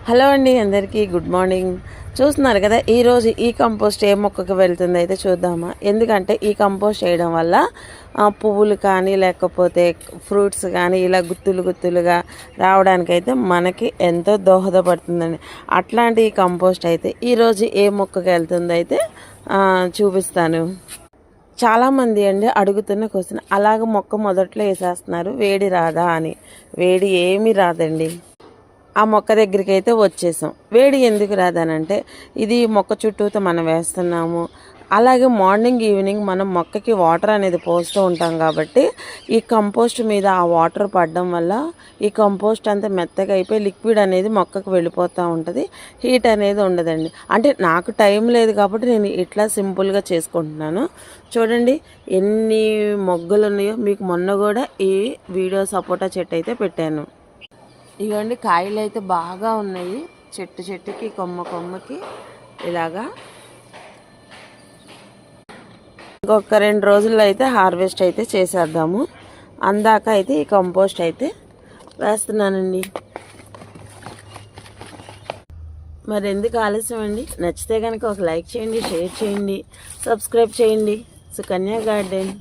Hello అండి, అందరికీ good morning. చూస్తున్నారు కదా, ఈరోజు ఈ కంపోస్ట్ ఏ మొక్కకి వెళ్తుందో అయితే చూద్దామా. ఎందుకంటే ఈ కంపోస్ట్ చేయడం వల్ల పువ్వులు కానీ లేకపోతే ఫ్రూట్స్ కానీ ఇలా గుత్తులు గుత్తులుగా రావడానికైతే మనకి ఎంతో దోహదపడుతుందండి. అట్లాంటి ఈ కంపోస్ట్ అయితే ఈరోజు ఏ మొక్కకి వెళ్తుందో అయితే చూపిస్తాను. చాలామంది అండి అడుగుతున్న క్వశ్చన్, అలాగ మొక్క మొదట్లో వేసేస్తున్నారు, వేడి రాదా అని. వేడి ఏమీ రాదండి. ఆ మొక్క దగ్గరికి అయితే వచ్చేసాం. వేడి ఎందుకు రాదనంటే, ఇది మొక్క చుట్టూతో మనం వేస్తున్నాము. అలాగే మార్నింగ్ ఈవినింగ్ మనం మొక్కకి వాటర్ అనేది పోస్తూ ఉంటాం కాబట్టి ఈ కంపోస్ట్ మీద ఆ వాటర్ పడడం వల్ల ఈ కంపోస్ట్ అంతా మెత్తగా అయిపోయి లిక్విడ్ అనేది మొక్కకు వెళ్ళిపోతూ ఉంటుంది. హీట్ అనేది ఉండదండి. అంటే నాకు టైం లేదు కాబట్టి నేను ఇట్లా సింపుల్గా చేసుకుంటున్నాను. చూడండి ఎన్ని మొగ్గలు ఉన్నాయో. మీకు మొన్న కూడా ఈ వీడియో సపోటా చెట్టు అయితే పెట్టాను. ఇవన్నీ కాయలు అయితే బాగా ఉన్నాయి. చెట్టుకి కొమ్మకి ఇలాగా. ఇంకొక 2 రోజుల్లో అయితే హార్వెస్ట్ అయితే చేసేద్దాము. అందాక అయితే ఈ కంపోస్ట్ అయితే వేస్తున్నానండి. మరి ఎందుకు ఆలస్యం అండి? నచ్చితే కనుక ఒక లైక్ చేయండి, షేర్ చేయండి, సబ్స్క్రైబ్ చేయండి. సుకన్య గార్డెన్.